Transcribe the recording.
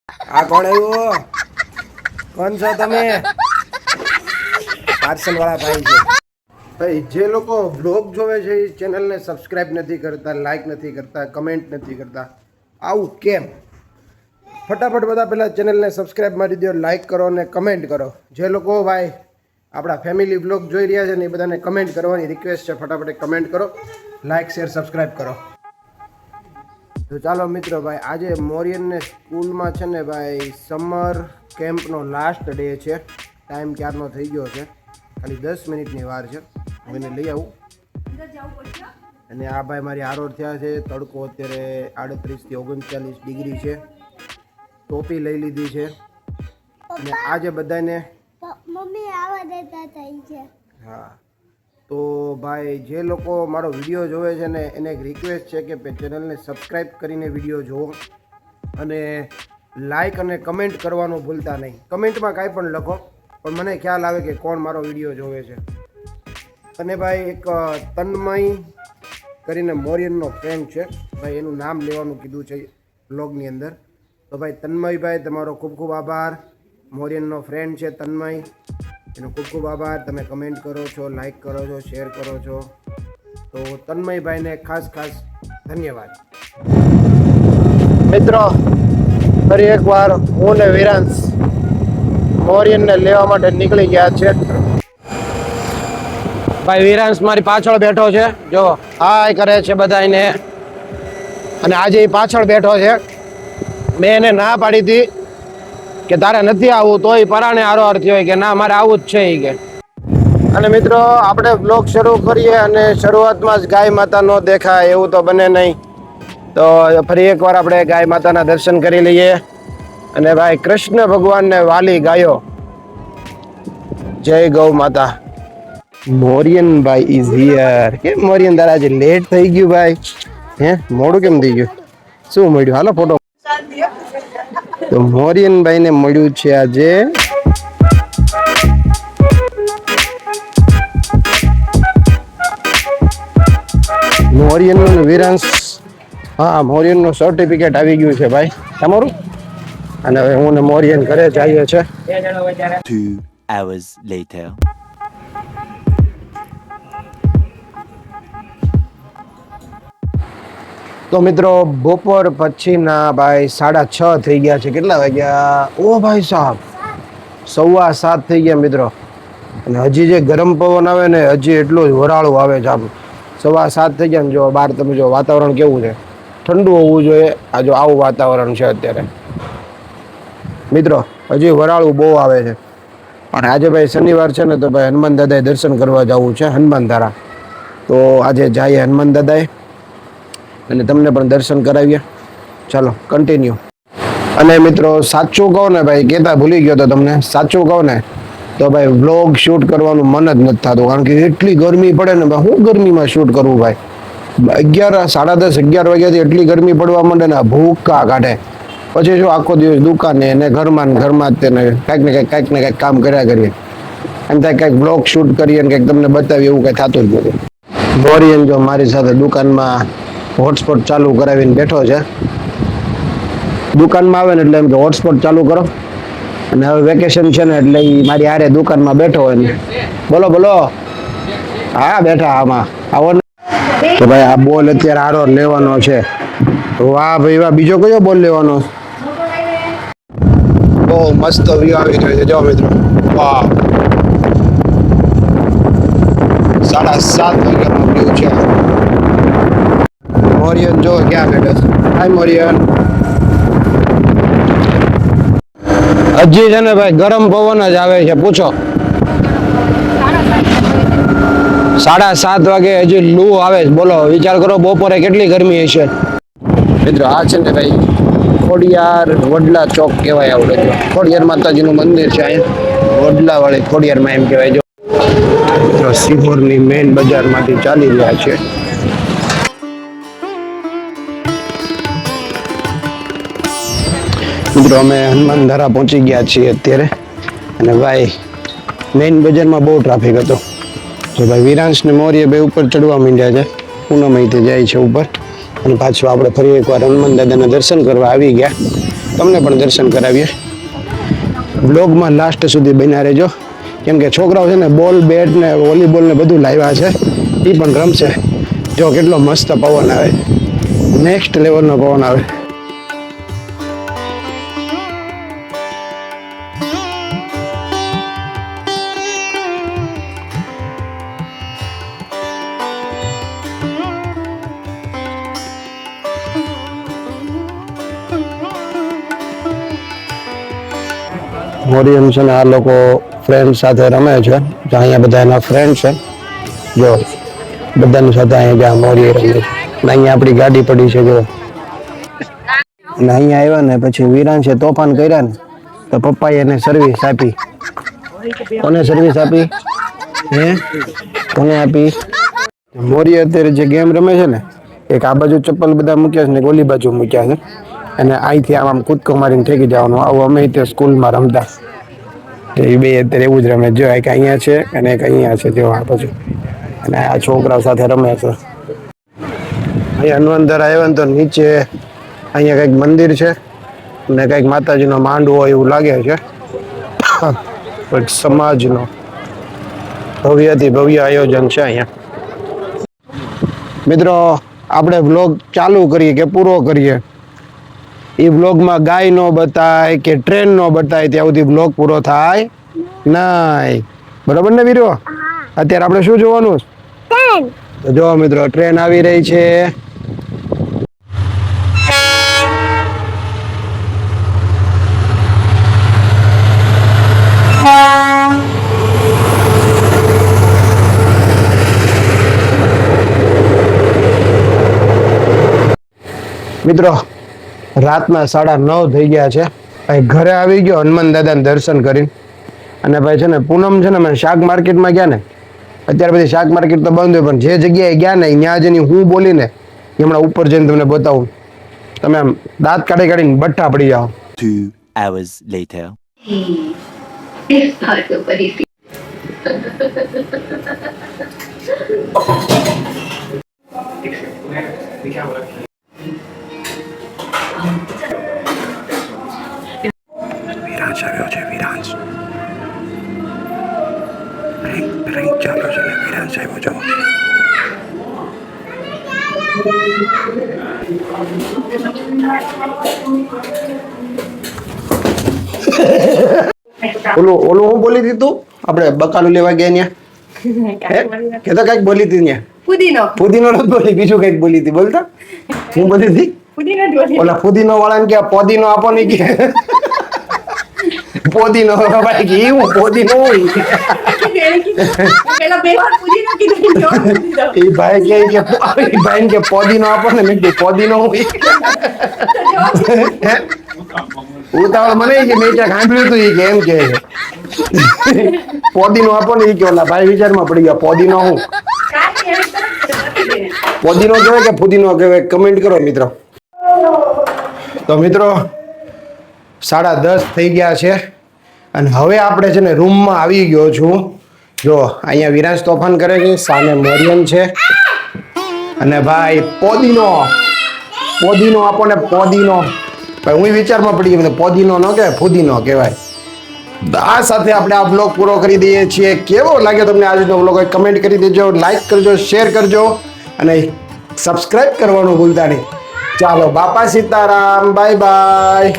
આ કોણ આવ્યું? કોણ છો તમે? પાર્સલ વાળા ભાઈ છે ભાઈ. જે લોકો બ્લોગ જોવે છે એ ચેનલને સબસ્ક્રાઇબ નથી કરતા, લાઈક નથી કરતા, કમેન્ટ નથી કરતા, આવું કેમ? ફટાફટ બધા પહેલાં ચેનલને સબસ્ક્રાઇબ મારી દો, લાઈક કરો અને કમેન્ટ કરો. જે લોકો ભાઈ આપણા ફેમિલી બ્લોગ જોઈ રહ્યા છે ને એ બધાને કમેન્ટ કરવાની રિક્વેસ્ટ છે. ફટાફટ કમેન્ટ કરો, લાઈક શેર સબસ્ક્રાઇબ કરો. તો ચાલો મિત્રો ભાઈ, આજે મોરિયનને સ્કૂલમાં છે ને ભાઈ સમર કેમ્પનો લાસ્ટ ડે છે. ટાઈમ ક્યારનો થઈ ગયો છે, ખાલી 10 મિનિટની વાર છે. હું એને લઈ આવું. અને આ ભાઈ મારી આરોર થયા છે. તડકો અત્યારે 38 થી 39 ડિગ્રી છે. ટોપી લઈ લીધી છે. અને આજે બધાને મમ્મી આવા દેતા થઈ છે. હા, તો ભાઈ જે લોકો મારો વિડીયો જોવે છે ને એને એક રિક્વેસ્ટ છે કે ચેનલને સબસ્ક્રાઈબ કરીને વિડીયો જુઓ અને લાઈક અને કમેન્ટ કરવાનું ભૂલતા નહીં. કમેન્ટમાં કાંઈ પણ લખો, પણ મને ખ્યાલ આવે કે કોણ મારો વિડીયો જોવે છે. અને ભાઈ એક તન્મય કરીને મોરિયનનો ફ્રેન્ડ છે ભાઈ, એનું નામ લેવાનું કીધું છે બ્લોગની અંદર. તો ભાઈ તન્મયભાઈ, તમારો ખૂબ ખૂબ આભાર. મોરિયનનો ફ્રેન્ડ છે તન્મય, એનો ખૂબ ખૂબ આભાર. તમે કમેન્ટ કરો છો, લાઈક કરો છો, શેર કરો છો. તો તન્મયભાઈને ખાસ ખાસ ધન્યવાદ. મિત્રો ફરી એકવાર હું ને વિરાંશ મોરિયનને લેવા માટે નીકળી ગયા છે. ભાઈ વિરાંશ મારી પાછળ બેઠો છે, જો હાય કરે છે બધાને. અને આજે એ પાછળ બેઠો છે. મેં એને ના પાડી હતી કે તારે નથી આવવું, તોય પરાણે આરો અર્થ હોય કે ના મારે આવું જ છે એ કે. અને મિત્રો આપણે બ્લોગ શરૂ કરીએ અને શરૂઆતમાં જ ગાય માતા ન દેખાય એવું તો બને નહીં. તો ફરી એકવાર આપણે ગાય માતાના દર્શન કરી લઈએ. અને ભાઈ કૃષ્ણ ભગવાનને વાલી ગાયો, જય ગૌ માતા. મોરિયન ભાઈ ઇઝ હિયર. કેમ મોરિયન તારા આજે લેટ થઈ ગયું ભાઈ? હે મોડું કેમ થઈ ગયું? શું મળ્યું? હાલો ફોટો. તો મોરિયન ભાઈ ને મળ્યું છે આજે મોરિયન નું વિરાંશ. હા, મોરિયન નું સર્ટિફિકેટ આવી ગયું છે ભાઈ તમારું. અને હવે હું ને મોરિયન ઘરે જઈએ છે. 2 hours later. તો મિત્રો બપોર પછીના ભાઈ 6:30 થઈ ગયા છે. કેટલા વાગ્યા? ઓ ભાઈ સાહેબ 7:15 થઈ ગયા મિત્રો. અને હજી જે ગરમ પવન આવે ને હજી એટલું જ વરાળું આવે છે. આમ 7:15 થઈ ગયા ને જો બહાર તમે જો વાતાવરણ કેવું છે, ઠંડુ હોવું જોઈએ. આ જો આવું વાતાવરણ છે અત્યારે મિત્રો. હજી વરાળું બહુ આવે છે. અને આજે ભાઈ શનિવાર છે ને તો ભાઈ હનુમાન દાદાએ દર્શન કરવા જવું છે, હનુમાન ધારા. તો આજે જઈએ હનુમાન દાદાએ અને તમને પણ દર્શન કરાવીએ. ચાલો કન્ટિન્યુ. અને મિત્રો સાચું કહું ને ભાઈ, કહેતા ભૂલી ગયો તો તમને, સાચું કહું ને તો ભાઈ વ્લોગ શૂટ કરવાનું મન જ નથી થતું. કારણ કે એટલી ગરમી પડે ને ભાઈ, હું ગરમીમાં શૂટ કરવું ભાઈ? 11, 10:30, 11 વાગ્યાથી એટલી ગરમી પડવા માંડે ને ભૂકા કાઢે. પછી જો આખો દિવસ દુકાને ને ઘરમાં જ તેને કાંઈક ને કાંઈક કામ કર્યા કરીએ. એમ થાય કાંઈક વ્લોગ શૂટ કરીએ ને કંઈક તમને બતાવીએ, એવું કંઈ થતું જ નથી. મોરિયન જો મારી સાથે દુકાનમાં હોટસ્પોટ ચાલુ કરાવીને બેઠો છે. દુકાનમાં આવે ને એટલે એમ કે હોટસ્પોટ ચાલુ કરો. અને હવે વેકેશન છે ને એટલે એ મારી હારે દુકાનમાં બેઠો હોય ને. બોલો બોલો. હા બેઠા આમાં આવો ને. તો ભાઈ આ બોલ અત્યારે હારો લેવાનો છે. વાહ ભાઈ વાહ. બીજો કયો બોલ લેવાનો? બહુ મસ્ત વ્યૂ આવી રહ્યો છે જો મિત્રો. વાહ 7:30 વાગ્યાનો વ્યૂ છે. મોરિયન જો ક્યાં બેઠો છે. હાય મોરિયન. હજી છે ને ભાઈ ગરમ પવન જ આવે છે. પૂછો 7:30 વાગે હજી લૂ આવે છે. બોલો વિચાર કરો બપોરે કેટલી ગરમી હશે મિત્રો. આ છે ને ભાઈ ખોડિયાર વડલા ચોક કહેવાય. આવડે જો ખોડિયાર માતાજીનું મંદિર છે અહીંયા વડલા વાળી ખોડિયારમાં એમ કહેવાય. જો મિત્રો સિહોરની મેઇન બજારમાંથી ચાલી રહ્યા છે. મિત્રો અમે હનુમાન ધારા પહોંચી ગયા છીએ અત્યારે. અને ભાઈ મેઇન બજારમાં બહુ ટ્રાફિક હતો. તો ભાઈ વિરાંશ ને મોરીએ બે ઉપર ચડવા માંડ્યા છે. પૂનમ અહીંથી જાય છે ઉપર. અને પાછું આપણે ફરી એકવાર હનુમાન દાદાના દર્શન કરવા આવી ગયા. તમને પણ દર્શન કરાવીએ. બ્લોગમાં લાસ્ટ સુધી બન્યા રહેજો, કેમ કે છોકરાઓ છે ને બોલ બેટ ને વોલીબોલ ને બધું લાવ્યા છે, એ પણ રમશે. જો કેટલો મસ્ત પવન આવે, નેક્સ્ટ લેવલનો પવન આવે. મોરિયમ છે ને આ લોકો ફ્રેન્ડ સાથે રમે છે. તો અહીંયા બધા એના ફ્રેન્ડ છે. જો બધાની સાથે અહીંયા જ્યાં મોરી રમે છે. અને અહીંયા આપણી ગાડી પડી છે. જો અને અહીંયા આવ્યા ને પછી વિરાંશે તોફાન કર્યા ને તો પપ્પાએ એને સર્વિસ આપી. કોને સર્વિસ આપી? કોને આપી? મોરી અત્યારે જે ગેમ રમે છે ને, એક આ બાજુ ચપ્પલ બધા મૂક્યા છે ને એક ઓલી બાજુ મૂક્યા છે, અને અહીંથી આમ કૂદકો મારીને ઠેકી જવાનું. આવું અમે તે સ્કૂલમાં રમતા. એ બે અત્યારે એવું જ રમે. જો એક અહીંયા છે અને એક અહીંયા છે. જો આ બાજુ, અને આ છોકરાઓ સાથે રમે છે. અહીંયા હનુમાનદર આવ્યા ને તો નીચે અહીંયા કંઈક મંદિર છે ને કંઈક માતાજીનો માંડવો હોય એવું લાગે છે. કંઈક સમાજનો ભવ્યથી ભવ્ય આયોજન છે અહીંયા. મિત્રો આપણે વ્લોગ ચાલુ કરીએ કે પૂરો કરીએ, એ બ્લોગમાં ગાય નો બતાય કે ટ્રેન નો બતાય ત્યાં સુધી બ્લોગ પૂરો થાય નહીં. બરોબર ને વીરો? અત્યારે આપણે શું જોવાનું? તો જો મિત્રો ટ્રેન આવી રહી છે. મિત્રો રાતના 9:30 થઈ ગયા છે. ભાઈ ઘરે આવી ગયો હનુમાન દાદાને દર્શન કરીને. અને ભાઈ છે ને પૂનમ છે ને અમે શાક માર્કેટમાં ગયા ને, અત્યારે બધી શાક માર્કેટ તો બંધ હોય, પણ જે જગ્યાએ ગયા ને ત્યાં જઈને હું બોલીને હમણાં ઉપર જઈને તમને બતાવું. તમે આમ દાંત કાઢી કાઢીને બઠ્ઠા પડી જાઓ. 2 hours later. વિરાંશ આવ્યો છે. વિરાંશ રેન્ક ચાલુ છે. વિરાંશ આવ્યો છો. ઓલું હું બોલી હતી તું? આપણે બકાલું લેવા ગયા ત્યાં કે તો કઈક બોલી હતી ત્યાં? ફુદીનો નથી બોલી, બીજું કઈક બોલી હતી. બોલતા હું બોલી હતી? ઓલા ફુદીનો વાળાને કે પોદીનો આપો ને કે પોદીનો ભાઈ કે એવું પોદીનો હોય. એ ભાઈ કે ભાઈ કે પોદીનો આપો ને, મેં પોદીનો હોય. ઉતાવળ મને કે મેં ક્યાંક સાંભળ્યું હતું કે એમ કે પોદીનો આપો ને, એ કે ઓલા ભાઈ વિચારમાં પડી ગયા પોદીનો હું. પોદીનો કહેવાય કે ફુદીનો કહેવાય? કમેન્ટ કરો મિત્રો. તો મિત્રો 10:30 થઈ ગયા છે અને હવે આપણે છે ને રૂમમાં આવી ગયો છું. જો અહીંયા વિરાંશ તોફાન કરે છે, સામે મોરિયમ છે અને ભાઈ પોદીનો આપો ને પોદીનો. ભાઈ હું વિચારમાં પડી ગયો, પોદીનો ન કહેવાય, ફુદીનો કહેવાય. આ સાથે આપણે આ બ્લોગ પૂરો કરી દઈએ છીએ. કેવો લાગ્યો તમને આજનો બ્લોગ? કમેન્ટ કરી દેજો, લાઈક કરજો, શેર કરજો અને સબસ્ક્રાઇબ કરવાનું ભૂલતા નહીં. ચાલો બાપા સીતારામ, બાય બાય.